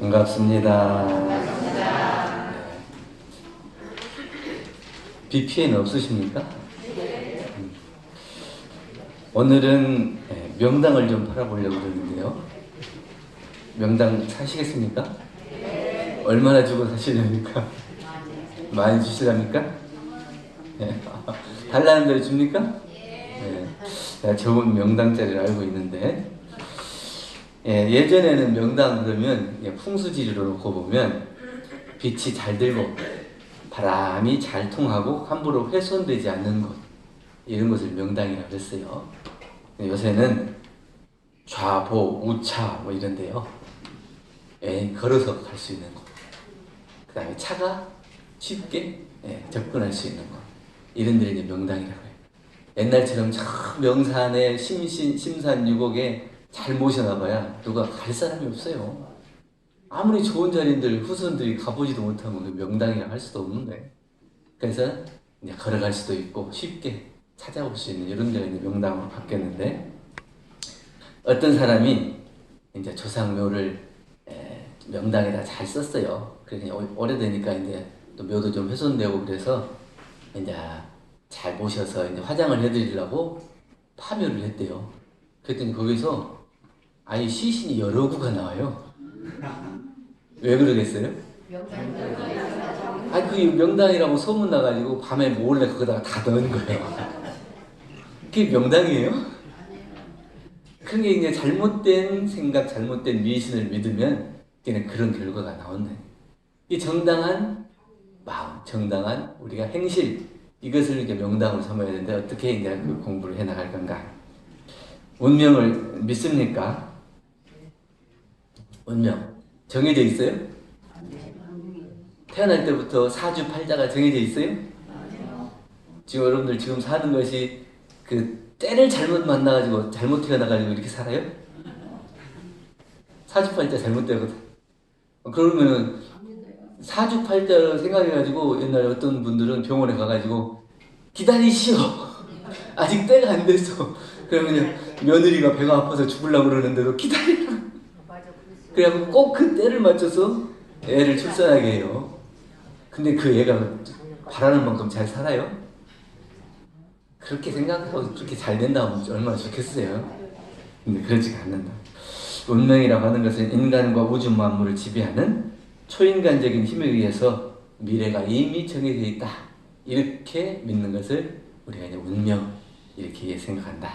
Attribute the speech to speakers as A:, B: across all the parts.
A: 반갑습니다. 비 피해는 없으십니까? 오늘은 명당을 좀 팔아보려고 그러는데요. 명당 사시겠습니까? 얼마나 주고 사시렵니까? 많이 주시랍니까? 네. 달라는 대로 줍니까? 네. 제가 좋은 명당짜리를 알고 있는데, 예전에는 명당 그러면 풍수지리로 놓고 보면 빛이 잘 들고 바람이 잘 통하고 함부로 훼손되지 않는 곳, 이런 것을 명당이라고 했어요. 요새는 좌보, 우차 뭐 이런데요. 걸어서 갈 수 있는 곳. 그 다음에 차가 쉽게 접근할 수 있는 곳. 이런 데를 이제 명당이라고 해요. 옛날처럼 저 명산의 심산유곡에 잘 모셔놔봐야 누가 갈 사람이 없어요. 아무리 좋은 자리인들 후손들이 가보지도 못하면 그 명당이라 할 수도 없는데. 그래서 이제 걸어갈 수도 있고 쉽게 찾아올 수 있는 이런 데가 이제 명당으로 바뀌었는데, 어떤 사람이 이제 조상묘를 명당에다 잘 썼어요. 그러니 오래되니까 이제 또 묘도 좀 훼손되고 그래서 이제 잘 모셔서 이제 화장을 해드리려고 파묘를 했대요. 그랬더니 거기서 아니 시신이 여러 구가 나와요. 왜 그러겠어요? 아니 그 명당이라고 소문 나가지고 밤에 몰래 거기다가 다 넣은 거예요. 그게 명당이에요? 그게 이제 잘못된 생각, 잘못된 미신을 믿으면 걔는 그런 결과가 나온다. 이 정당한 마음, 정당한 우리가 행실, 이것을 이제 명당으로 삼아야 되는데 어떻게 이제 그 공부를 해 나갈 건가? 운명을 믿습니까? 운명 정해져 있어요? 태어날 때부터 사주팔자가 정해져 있어요? 지금 여러분들 지금 사는 것이 그 때를 잘못 만나가지고 잘못 태어나가지고 이렇게 살아요? 사주팔자 잘못되거든. 그러면은 사주팔자를 생각해가지고 옛날에 어떤 분들은 병원에 가가지고 기다리시오. 아직 때가 안 됐어. 그러면 며느리가 배가 아파서 죽으려고 그러는데도 기다리라. 그래갖고 꼭 그 때를 맞춰서 애를 출산하게 해요. 근데 그 애가 바라는 만큼 잘 살아요? 그렇게 생각하고 그렇게 잘 된다면 얼마나 좋겠어요. 근데 그렇지가 않는다. 운명이라고 하는 것은 인간과 우주 만물을 지배하는 초인간적인 힘에 의해서 미래가 이미 정해져 있다. 이렇게 믿는 것을 우리가 이제 운명 이렇게 생각한다.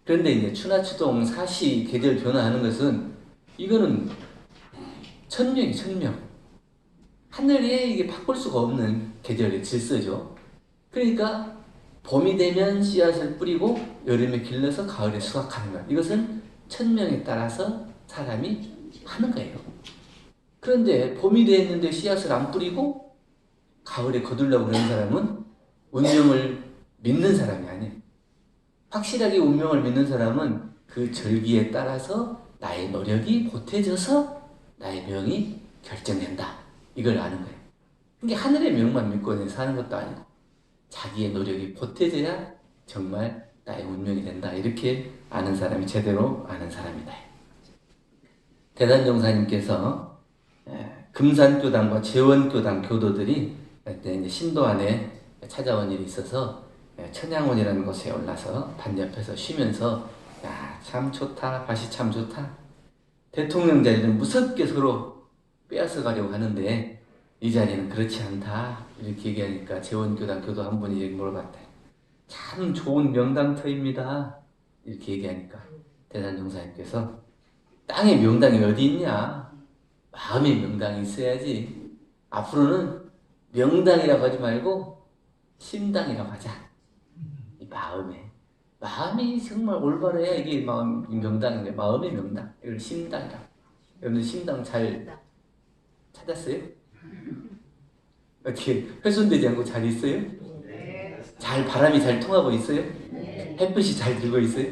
A: 그런데 이제 추나추동 사시 계절 변화하는 것은 이거는 천명이 천명. 하늘에 이게 바꿀 수가 없는 계절의 질서죠. 그러니까 봄이 되면 씨앗을 뿌리고 여름에 길러서 가을에 수확하는 것. 이것은 천명에 따라서 사람이 하는 거예요. 그런데 봄이 됐는데 씨앗을 안 뿌리고 가을에 거두려고 그러는 사람은 운명을 믿는 사람이 아니에요. 확실하게 운명을 믿는 사람은 그 절기에 따라서 나의 노력이 보태져서 나의 명이 결정된다. 이걸 아는 거예요. 그게 하늘의 명만 믿고 사는 것도 아니고 자기의 노력이 보태져야 정말 나의 운명이 된다. 이렇게 아는 사람이 제대로 아는 사람이다. 대단정사님께서 금산교당과 재원교당 교도들이 그때 이제 신도 안에 찾아온 일이 있어서 천양원이라는 곳에 올라서 반 옆에서 쉬면서 야, 참 좋다. 밭이 참 좋다. 대통령 자리는 무섭게 서로 빼앗아 가려고 하는데 이 자리는 그렇지 않다. 이렇게 얘기하니까 재원교당 교도 한 분이 물어봤대. 참 좋은 명당터입니다. 이렇게 얘기하니까 대단정사님께서 땅에 명당이 어디 있냐? 마음에 명당이 있어야지. 앞으로는 명당이라고 하지 말고 심당이라고 하자. 이 마음이 정말 올바르야 이게 명당인데 마음의 명당. 이걸 심당이라고. 여러분들 심당 잘 찾았어요? 어떻게 훼손되지 않고 잘 있어요? 잘 바람이 잘 통하고 있어요? 햇빛이 잘 들고 있어요?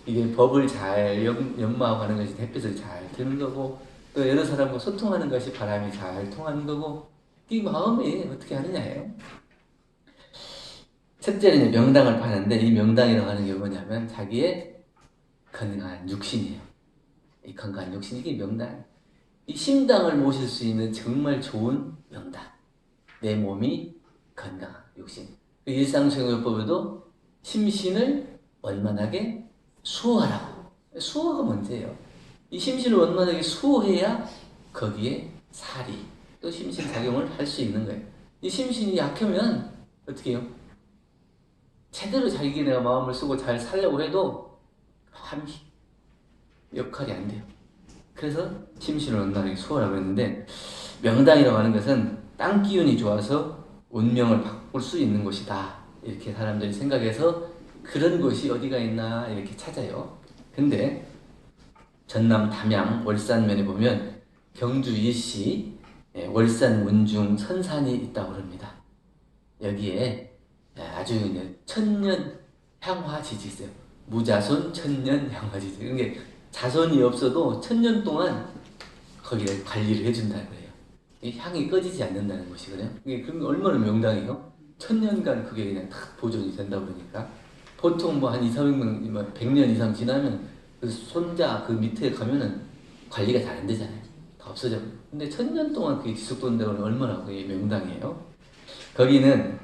A: 이게 법을 잘 연마하고 하는 것이 햇빛을 잘 드는 거고, 또 여러 사람과 소통하는 것이 바람이 잘 통하는 거고, 이 마음이 어떻게 하느냐예요. 첫째는 명당을 파는데, 이 명당이라고 하는 게 뭐냐면 자기의 건강한 육신이에요. 이 건강한 육신이 이게 명당. 이 심당을 모실 수 있는 정말 좋은 명당. 내 몸이 건강한 육신. 일상생활법에도 심신을 원만하게 수호하라고. 수호가 문제예요. 이 심신을 원만하게 수호해야 거기에 살이 또 심신 작용을 할 수 있는 거예요. 이 심신이 약하면 어떻게 해요? 제대로 자기 내가 마음을 쓰고 잘 살려고 해도 한 역할이 안 돼요. 그래서 심신을 원만하게 수호하라고 했는데, 명당이라고 하는 것은 땅 기운이 좋아서 운명을 바꿀 수 있는 곳이다. 이렇게 사람들이 생각해서 그런 곳이 어디가 있나 이렇게 찾아요. 근데 전남 담양 월산면에 보면 경주 일시 월산 문중 선산이 있다고 합니다. 여기에 아주 천년 향화지지 있어요. 무자손 천년 향화지지. 그러니까 자손이 없어도 천년 동안 거기를 관리를 해준다는 거예요. 이 향이 꺼지지 않는다는 것이거든요. 그게 얼마나 명당해요? 천년간 그게 그냥 탁 보존이 된다 그러니까. 보통 뭐 한 2, 300년, 100년 이상 지나면 그 손자 그 밑에 가면은 관리가 잘 안 되잖아요. 다 없어져. 근데 천년 동안 그게 지속된다고 하면 얼마나 그게 명당해요? 거기는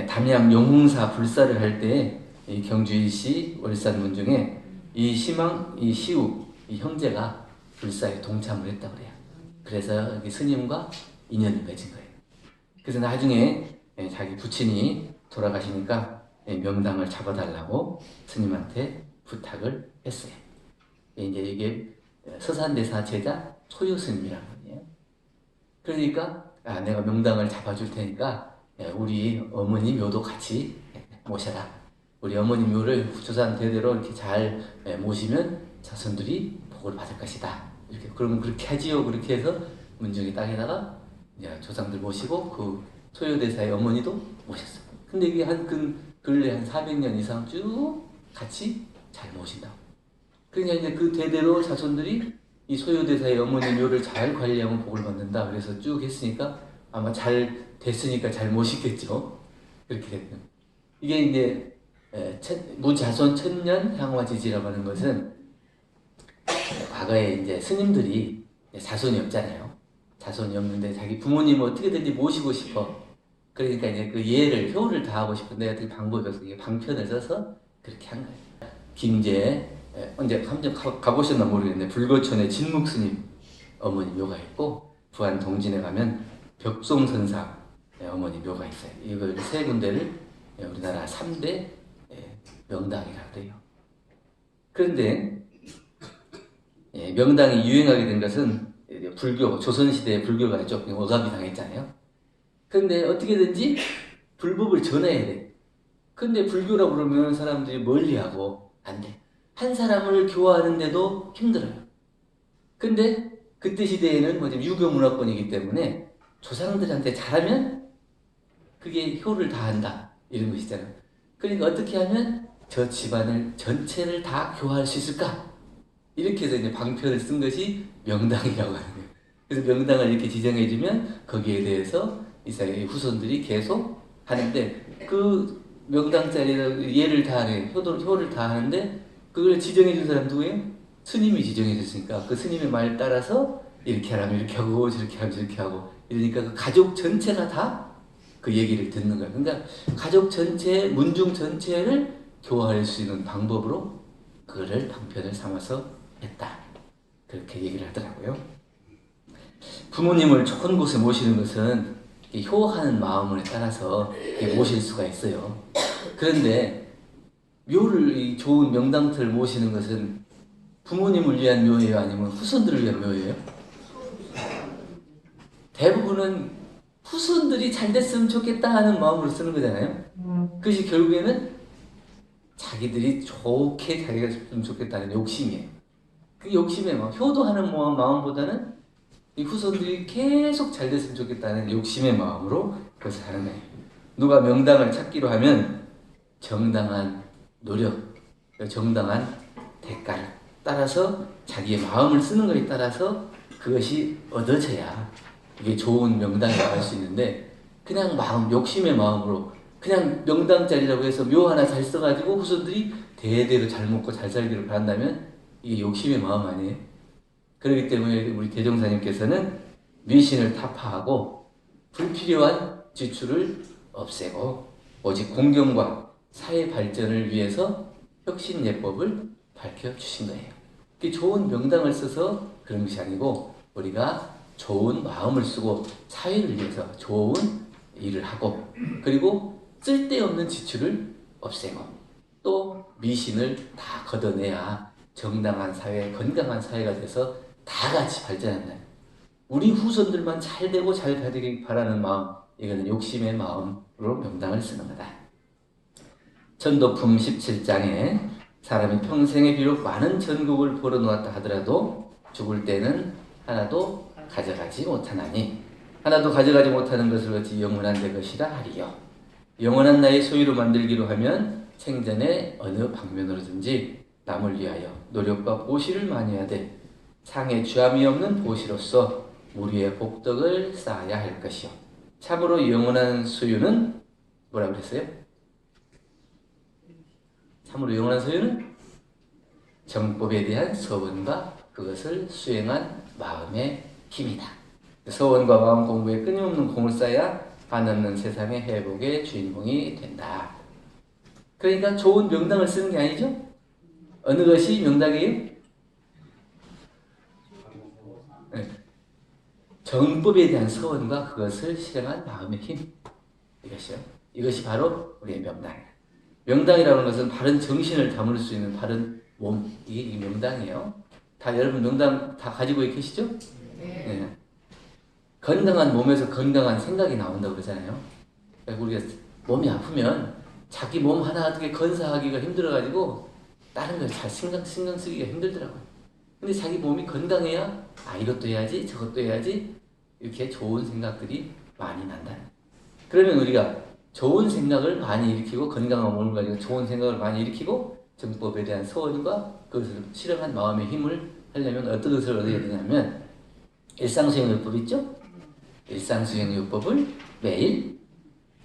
A: 담양 용흥사 불사를 할 때 경주 일시 월산 문중에 이 시망, 이 시우, 이 형제가 불사에 동참을 했다고 그래요. 그래서 여기 스님과 인연을 맺은 거예요. 그래서 나중에 자기 부친이 돌아가시니까 명당을 잡아달라고 스님한테 부탁을 했어요. 이제 이게 서산대사 제자 소유 스님이라는 거예요. 그러니까 내가 명당을 잡아줄 테니까 우리 어머니 묘도 같이 모셔라. 우리 어머니 묘를 조산 대대로 이렇게 잘 모시면 자손들이 복을 받을 것이다. 이렇게 그러면 그렇게 하지요. 그렇게 해서 문중의 땅에다가 이제 조상들 모시고 그 소요대사의 어머니도 모셨어요. 근데 이게 근래 한 400년 이상 쭉 같이 잘 모신다고. 그러니까 이제 그 대대로 자손들이 이 소요대사의 어머니 묘를 잘 관리하면 복을 받는다. 그래서 쭉 했으니까 아마 잘 됐으니까 잘 모시겠죠. 그렇게 됐죠. 이게 이제 무자손 천년 향화지지라고 하는 것은 과거에 이제 스님들이 자손이 없잖아요. 자손이 없는데 자기 부모님을 어떻게든지 모시고 싶어. 그러니까 이제 그 예를, 효를 다하고 싶은데 어떻게 방법이 없어서 방편을 써서 그렇게 한 거예요. 김제, 언제 한번 가보셨나 모르겠는데 불거천에 진묵스님 어머니 묘가 있고, 부안 동진에 가면 벽송선사 어머니 묘가 있어요. 이걸 세 군데를 우리나라 3대 명당이라고 해요. 그런데 명당이 유행하게 된 것은 불교, 조선시대에 불교가 조금 억압이 당했잖아요. 그런데 어떻게든지 불법을 전해야 돼. 근데 불교라고 그러면 사람들이 멀리하고 안 돼. 한 사람을 교화하는데도 힘들어요. 근데 그때 시대에는 뭐냐면 유교 문화권이기 때문에 조상들한테 잘하면 그게 효를 다한다. 이런 것이잖아요. 그러니까 어떻게 하면 저 집안을 전체를 다 교화할 수 있을까? 이렇게 해서 이제 방편을 쓴 것이 명당이라고 하는 거예요. 그래서 명당을 이렇게 지정해주면 거기에 대해서 이스라엘 후손들이 계속 하는데, 그 명당짜리 예를 다하는 효를 다하는데 그걸 지정해준 사람 누구예요? 스님이 지정해줬으니까 그 스님의 말 따라서 이렇게 하라면 이렇게 하고 저렇게 하면 저렇게 하고 이러니까 그 가족 전체가 다 그 얘기를 듣는 거예요. 그러니까 가족 전체, 문중 전체를 교화할 수 있는 방법으로 그거를 방편을 삼아서 했다. 그렇게 얘기를 하더라고요. 부모님을 좋은 곳에 모시는 것은 효하는 마음에 따라서 모실 수가 있어요. 그런데 묘를, 좋은 명당터를 모시는 것은 부모님을 위한 묘예요? 아니면 후손들을 위한 묘예요? 대부분은 후손들이 잘 됐으면 좋겠다 하는 마음으로 쓰는 거잖아요. 그것이 결국에는 자기들이 좋게 자기가 됐으면 좋겠다는 욕심이에요. 그 욕심에 막 효도하는 마음보다는 이 후손들이 계속 잘 됐으면 좋겠다는 욕심의 마음으로 그것을 하는 거예요. 누가 명당을 찾기로 하면 정당한 노력, 정당한 대가를 따라서 자기의 마음을 쓰는 것에 따라서 그것이 얻어져야 이게 좋은 명당이라고 할 수 있는데, 그냥 마음, 욕심의 마음으로 그냥 명당짜리라고 해서 묘 하나 잘 써가지고 후손들이 대대로 잘 먹고 잘 살기를 바란다면 이게 욕심의 마음 아니에요? 그렇기 때문에 우리 대종사님께서는 미신을 타파하고 불필요한 지출을 없애고 오직 공경과 사회 발전을 위해서 혁신예법을 밝혀주신 거예요. 좋은 명당을 써서 그런 것이 아니고 우리가 좋은 마음을 쓰고 사회를 위해서 좋은 일을 하고 그리고 쓸데없는 지출을 없애고 또 미신을 다 걷어내야 정당한 사회, 건강한 사회가 돼서 다 같이 발전한다. 우리 후손들만 잘 되고 잘 되길 바라는 마음, 이거는 욕심의 마음으로 명당을 쓰는 거다. 전도품 17장에 사람이 평생에 비록 많은 전국을 벌어놓았다 하더라도 죽을 때는 하나도 가져가지 못하나니 하나도 가져가지 못하는 것을 어찌 영원한 내 것이라 하리요. 영원한 나의 소유로 만들기로 하면 생전에 어느 방면으로든지 남을 위하여 노력과 보시를 많이 하되 상에 죄함이 없는 보시로서 무리의 복덕을 쌓아야 할 것이요. 참으로 영원한 소유는 뭐라고 그랬어요? 참으로 영원한 소유는 정법에 대한 서원과 그것을 수행한 마음의 힘이다. 서원과 마음 공부에 끊임없는 공을 쌓아야 한없는 세상의 회복의 주인공이 된다. 그러니까 좋은 명당을 쓰는 게 아니죠? 어느 것이 명당이에요? 네. 정법에 대한 서원과 그것을 실행한 마음의 힘. 이것이요. 이것이 바로 우리의 명당이에요. 명당이라는 것은 바른 정신을 담을 수 있는 바른 몸, 이게 명당이에요. 다 여러분 명당 다 가지고 계시죠? 네. 건강한 몸에서 건강한 생각이 나온다고 그러잖아요. 그러니까 우리가 몸이 아프면 자기 몸 하나 어떻게 건사하기가 힘들어가지고 다른 걸 잘 신경 쓰기가 힘들더라고요. 근데 자기 몸이 건강해야 이것도 해야지 저것도 해야지 이렇게 좋은 생각들이 많이 난다. 그러면 우리가 좋은 생각을 많이 일으키고 건강한 몸을 가지고 좋은 생각을 많이 일으키고 정법에 대한 소원과 그것을 실행한 마음의 힘을 하려면 어떤 것을 얻어야 되냐면 일상수행요법 있죠? 일상수행요법을 매일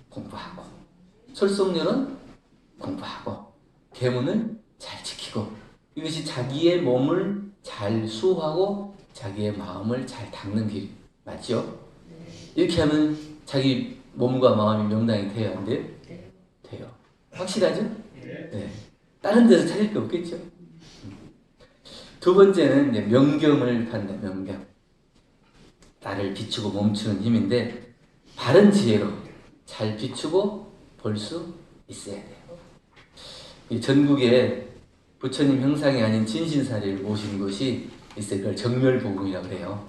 A: 공부하고 솔속률은 공부하고 계문을 잘 지키고 이것이 자기의 몸을 잘 수호하고 자기의 마음을 잘 닦는 길 맞죠? 이렇게 하면 자기 몸과 마음이 명당이 돼야 안 돼요? 돼요. 확실하죠? 네. 다른 데서 찾을 게 없겠죠? 두 번째는 이제 명경을 받는 명경. 나를 비추고 멈추는 힘인데 바른 지혜로 잘 비추고 볼 수 있어야 돼요. 이 전국에 부처님 형상이 아닌 진신사리를 모신 곳이 있어요. 그걸 정멸복음이라고 해요.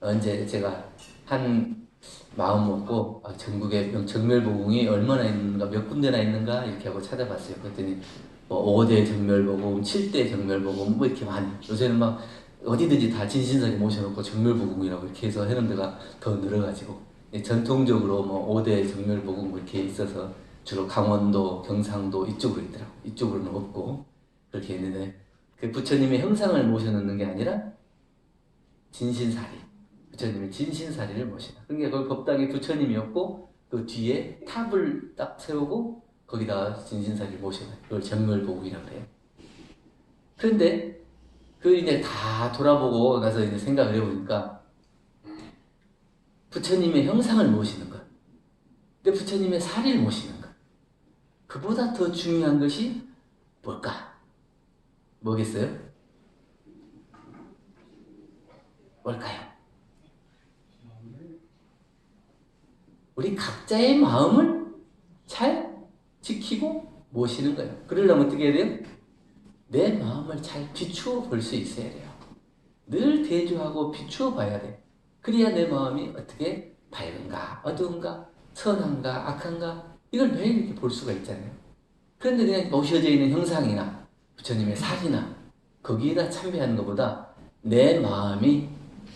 A: 언제 제가 한 마음 먹고 전국에 정멸복음이 얼마나 있는가 몇 군데나 있는가 이렇게 하고 찾아봤어요. 그랬더니 뭐 5대 정멸복음, 7대 정멸복음 뭐 이렇게 많이 요새는 막 어디든지 다 진신사리 모셔놓고 정멸복음이라고 이렇게 해서 하는 데가 더 늘어가지고 전통적으로 뭐 5대 정멸복음 뭐 이렇게 있어서 주로 강원도, 경상도 이쪽으로 있더라고. 이쪽으로는 없고 그렇게 있는데 그 부처님의 형상을 모셔놓는 게 아니라 진신사리 부처님의 진신사리를 모시다. 그러니까 거기 법당에 부처님이었고 그 뒤에 탑을 딱 세우고 거기다가 진신사리를 모셔요. 그걸 정멸복음이라고 해요. 그런데 그 이제 다 돌아보고 나서 이제 생각을 해보니까 부처님의 형상을 모시는 것, 근데 부처님의 사리를 모시는 것, 그보다 더 중요한 것이 뭘까? 뭐겠어요? 뭘까요? 우리 각자의 마음을 잘 지키고 모시는 거예요. 그러려면 어떻게 해야 돼요? 내 마음을 잘 비추어 볼 수 있어야 돼요. 늘 대조하고 비추어 봐야 돼. 그래야 내 마음이 어떻게 밝은가, 어두운가, 선한가, 악한가 이걸 매일 이렇게 볼 수가 있잖아요. 그런데 그냥 모셔져 있는 형상이나 부처님의 사리나 거기에다 참배하는 것보다 내 마음이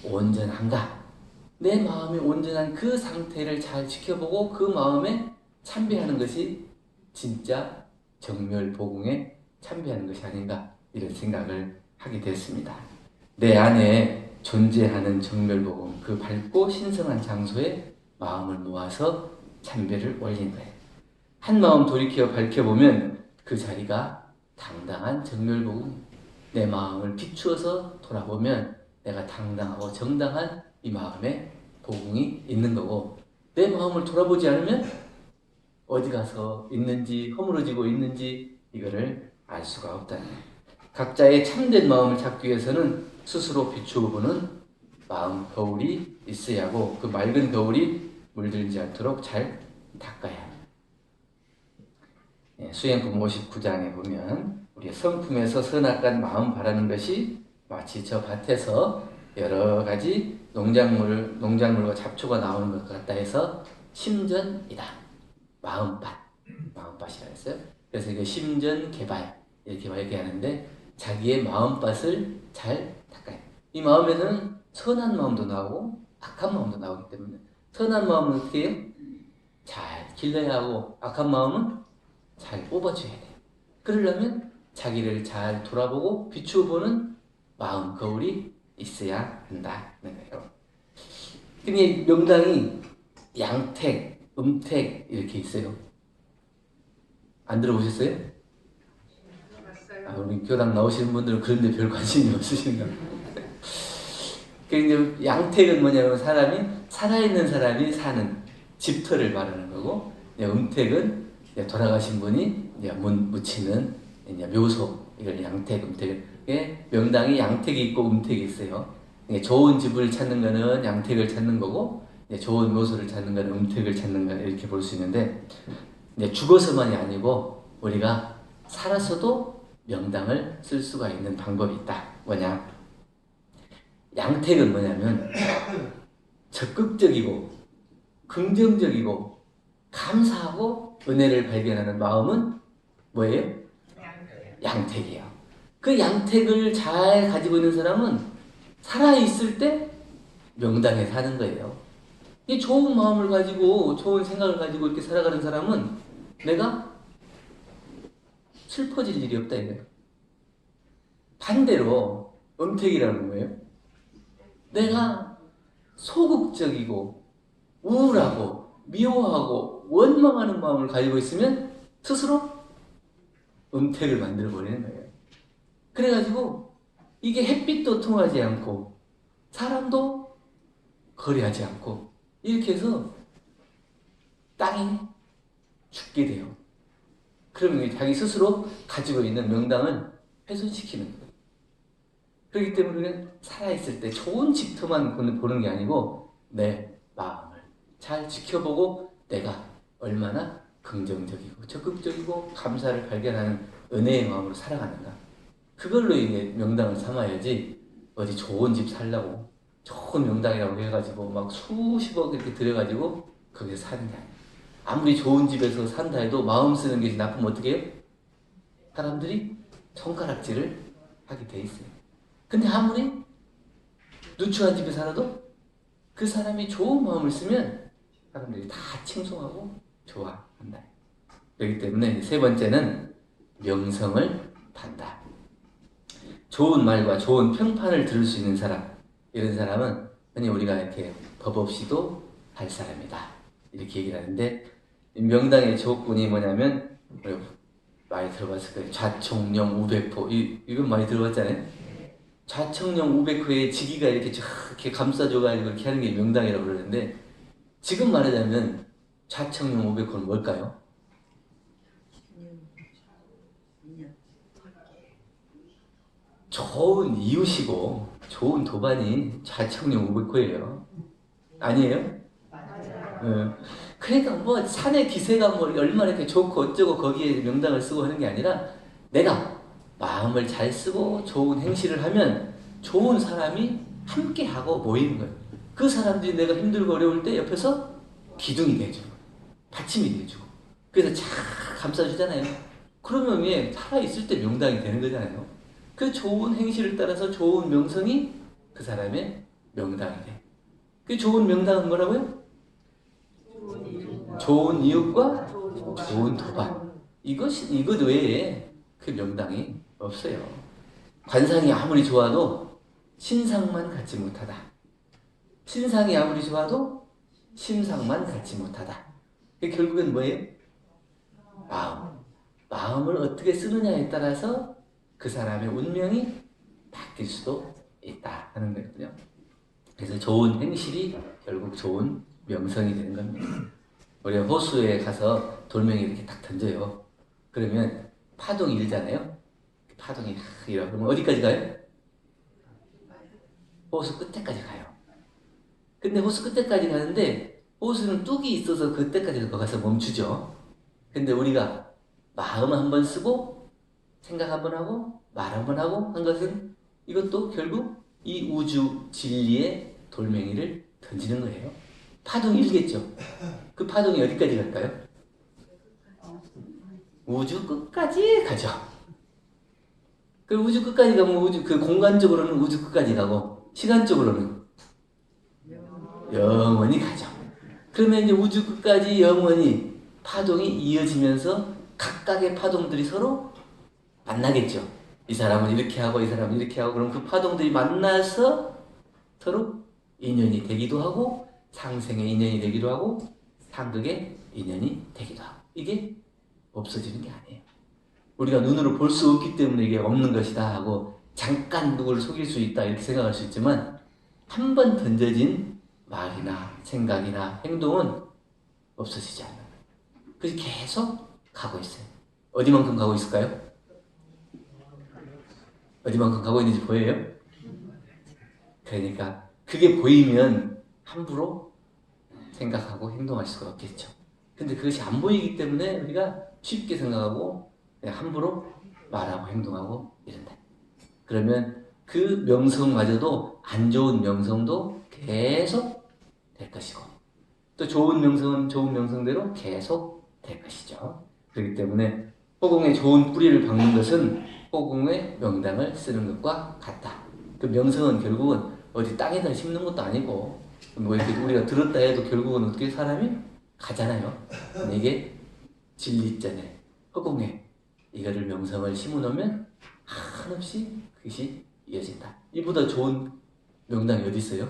A: 온전한가, 내 마음이 온전한 그 상태를 잘 지켜보고 그 마음에 참배하는 것이 진짜 정멸보궁에 참배하는 것이 아닌가 이런 생각을 하게 됐습니다. 내 안에 존재하는 정멸보궁 그 밝고 신성한 장소에 마음을 모아서 참배를 올린 거예요. 한 마음 돌이켜 밝혀보면 그 자리가 당당한 정멸보궁, 내 마음을 비추어서 돌아보면 내가 당당하고 정당한 이 마음에 도궁이 있는 거고, 내 마음을 돌아보지 않으면 어디 가서 있는지 허물어지고 있는지 이거를 알 수가 없다는 거예요. 각자의 참된 마음을 찾기 위해서는 스스로 비추어 보는 마음 거울이 있어야 하고, 그 맑은 거울이 물들지 않도록 잘 닦아야 합니다. 수행품 59장에 보면 우리 성품에서 선악한 마음 바라는 것이 마치 저 밭에서 여러 가지 농작물과 잡초가 나오는 것 같다 해서 심전이다. 마음밭이라 했어요. 그래서 이게 심전 개발 이렇게 얘기하는데, 자기의 마음밭을 잘 닦아야 해요. 이 마음에는 선한 마음도 나오고 악한 마음도 나오기 때문에, 선한 마음은 어떻게 해요? 잘 길러야 하고, 악한 마음은 잘 뽑아줘야 돼요. 그러려면 자기를 잘 돌아보고 비추어보는 마음 거울이 있어야 한다는 거예요. 근데 명당이 양택, 음택 이렇게 있어요. 안 들어보셨어요? 우리 교당 나오시는 분들은 그런데 별 관심이 없으신가? 그 양택은 뭐냐면 사람이 살아있는 사람이 사는 집터를 말하는 거고, 음택은 돌아가신 분이 묻히는 묘소, 이걸 양택, 음택. 명당이 양택이 있고 음택이 있어요. 좋은 집을 찾는 거는 양택을 찾는 거고, 좋은 묘소를 찾는 거는 음택을 찾는 거, 이렇게 볼 수 있는데, 죽어서만이 아니고 우리가 살아서도 명당을 쓸 수가 있는 방법이 있다. 뭐냐? 양택은 뭐냐면 적극적이고 긍정적이고 감사하고 은혜를 발견하는 마음은 뭐예요? 양택이에요. 그 양택을 잘 가지고 있는 사람은 살아있을 때 명당에 사는 거예요. 이 좋은 마음을 가지고 좋은 생각을 가지고 이렇게 살아가는 사람은 내가 슬퍼질 일이 없다 이거예요. 반대로 음택이라는 거예요. 내가 소극적이고 우울하고 미워하고 원망하는 마음을 가지고 있으면 스스로 음택을 만들어버리는 거예요. 그래가지고 이게 햇빛도 통하지 않고 사람도 거래하지 않고 이렇게 해서 땅이 죽게 돼요. 그러면 자기 스스로 가지고 있는 명당을 훼손시키는 거예요. 그렇기 때문에 살아있을 때 좋은 집터만 보는 게 아니고 내 마음을 잘 지켜보고 내가 얼마나 긍정적이고 적극적이고 감사를 발견하는 은혜의 마음으로 살아가는가. 그걸로 이제 명당을 삼아야지, 어디 좋은 집 살려고 좋은 명당이라고 해가지고 막 수십억 이렇게 들여가지고 거기서 사는 게 아니에요. 아무리 좋은 집에서 산다 해도 마음 쓰는 게 나쁘면 어떻게 해요? 사람들이 손가락질을 하게 돼 있어요. 근데 아무리 누추한 집에 살아도 그 사람이 좋은 마음을 쓰면 사람들이 다 칭송하고 좋아한다. 그렇기 때문에 세 번째는 명성을 단다. 좋은 말과 좋은 평판을 들을 수 있는 사람, 이런 사람은 흔히 우리가 이렇게 법 없이도 할 사람이다, 이렇게 얘기를 하는데, 명당의 조건이 뭐냐면 많이 들어봤을 거예요. 좌총령 우백호, 이건 많이 들어봤잖아요. 좌청령 우백호의 지기가 이렇게 감싸줘가지고 이렇게 하는 게 명당이라고 그러는데, 지금 말하자면 좌청령 우백호는 뭘까요? 좋은 이웃이고 좋은 도반이 좌청령 우백호예요. 아니에요? 그러니까 뭐 산의 기세가 뭐 얼마나 이렇게 좋고 어쩌고 거기에 명당을 쓰고 하는 게 아니라, 내가 마음을 잘 쓰고 좋은 행실을 하면 좋은 사람이 함께하고 모이는 거예요. 그 사람들이 내가 힘들고 어려울 때 옆에서 기둥이 돼주고 받침이 돼주고, 그래서 잘 감싸주잖아요. 그러면 왜 살아있을 때 명당이 되는 거잖아요. 그 좋은 행실을 따라서 좋은 명성이 그 사람의 명당이 돼. 그 좋은 명당은 뭐라고요? 좋은 이웃과 좋은 도반. 이것 외에 그 명당이 없어요. 관상이 아무리 좋아도 신상만 갖지 못하다. 신상이 아무리 좋아도 심상만 갖지 못하다. 결국은 뭐예요? 마음을 어떻게 쓰느냐에 따라서 그 사람의 운명이 바뀔 수도 있다 하는 거거든요. 그래서 좋은 행실이 결국 좋은 명성이 되는 겁니다. 우리가 호수에 가서 돌멩이 이렇게 딱 던져요. 그러면 파동이 일잖아요. 파동이 이러. 그러면 어디까지 가요? 호수 끝에까지 가요. 근데 호수 끝에까지 가는데 호수는 뚝이 있어서 그때까지 가서 멈추죠. 근데 우리가 마음 한번 쓰고 생각 한번 하고 말 한번 하고 한 것은 이것도 결국 이 우주 진리의 돌멩이를 던지는 거예요. 파동이 일겠죠. 그 파동이 어디까지 갈까요? 우주 끝까지 가죠. 그 우주 끝까지 가면 우주 그 공간적으로는 우주 끝까지 가고 시간적으로는 영원히 가죠. 그러면 이제 우주 끝까지 영원히 파동이 이어지면서 각각의 파동들이 서로 만나겠죠. 이 사람은 이렇게 하고 이 사람은 이렇게 하고 그럼 그 파동들이 만나서 서로 인연이 되기도 하고 상생의 인연이 되기도 하고 상극의 인연이 되기도 하고 이게 없어지는 게 아니에요. 우리가 눈으로 볼 수 없기 때문에 이게 없는 것이다 하고 잠깐 누구를 속일 수 있다 이렇게 생각할 수 있지만 한 번 던져진 말이나 생각이나 행동은 없어지지 않아요. 그래서 계속 가고 있어요. 어디만큼 가고 있을까요? 어디만큼 가고 있는지 보여요? 그러니까 그게 보이면 함부로 생각하고 행동할 수가 없겠죠. 근데 그것이 안 보이기 때문에 우리가 쉽게 생각하고 그냥 함부로 말하고 행동하고 이런다. 그러면 그 명성마저도 안 좋은 명성도 계속 될 것이고 또 좋은 명성은 좋은 명성대로 계속 될 것이죠. 그렇기 때문에 허공에 좋은 뿌리를 박는 것은 허공에 명당을 쓰는 것과 같다. 그 명성은 결국은 어디 땅에다 심는 것도 아니고 뭐 이렇게 우리가 들었다 해도 결국은 어떻게 사람이 가잖아요. 이게 진리자네 허공에 이거를 명성을 심어놓으면 한없이 그것이 이어진다. 이보다 좋은 명당이 어디 있어요?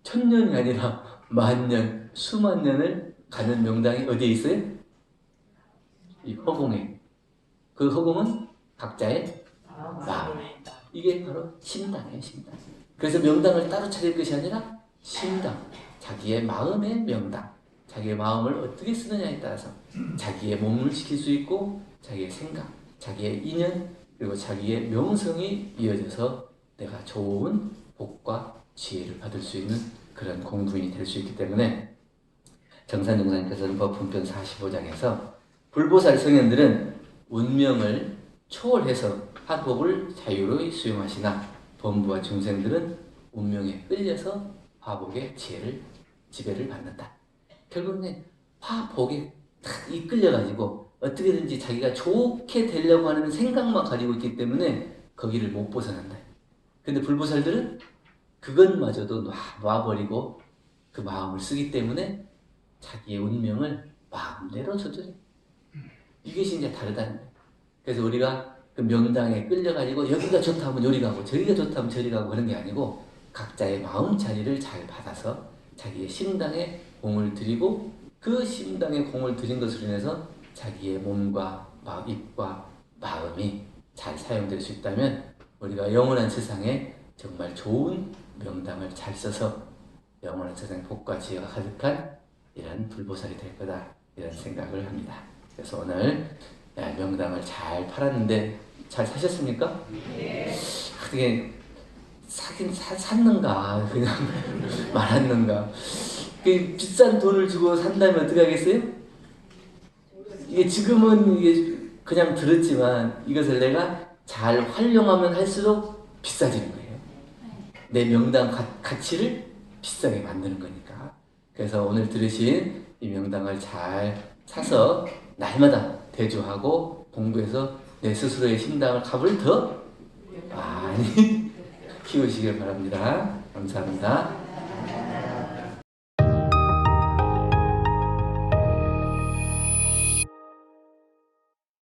A: 천년이 아니라 만년, 수만 년을 가는 명당이 어디에 있어요? 이 허공에. 그 허공은 각자의 마음에. 이게 바로 심당이에요, 심당. 그래서 명당을 따로 차릴 것이 아니라 심당. 자기의 마음의 명당. 자기의 마음을 어떻게 쓰느냐에 따라서 자기의 몸을 지킬 수 있고 자기의 생각, 자기의 인연, 그리고 자기의 명성이 이어져서 내가 좋은 복과 지혜를 받을 수 있는 그런 공부인이 될 수 있기 때문에 정산정사님께서는 법훈편 45장에서 불보살 성현들은 운명을 초월해서 화복을 자유로이 수용하시나 범부와 중생들은 운명에 끌려서 화복의 지배를 받는다. 결국은 화복에 탁 이끌려가지고 어떻게든지 자기가 좋게 되려고 하는 생각만 가지고 있기 때문에 거기를 못 벗어난다. 근데 불보살들은 그것마저도 놔버리고 그 마음을 쓰기 때문에 자기의 운명을 마음대로 조절해. 이것이 이제 다르다는 거예요. 그래서 우리가 그 명당에 끌려가지고 여기가 좋다 하면 여기 가고 저기가 좋다 하면 저리 가고 그런 게 아니고 각자의 마음 자리를 잘 받아서 자기의 심당에 공을 들이고 그 심당에 공을 들인 것으로 인해서 자기의 몸과 입과 마음이 잘 사용될 수 있다면 우리가 영원한 세상에 정말 좋은 명당을 잘 써서 영원한 세상에 복과 지혜가 가득한 이런 불보살이 될 거다 이런 생각을 합니다. 그래서 오늘 명당을 잘 팔았는데 잘 사셨습니까? 네. 어떻게 사긴 샀는가 그냥 말았는가 그 비싼 돈을 주고 산다면 어떻게 하겠어요? 이게 지금은 이게 그냥 들었지만 이것을 내가 잘 활용하면 할수록 비싸지는 거예요. 내 명당 가치를 비싸게 만드는 거니까. 그래서 오늘 들으신 이 명당을 잘 사서 날마다 대조하고 공부해서 내 스스로의 심당을 값을 더 많이 키우시길 바랍니다. 감사합니다.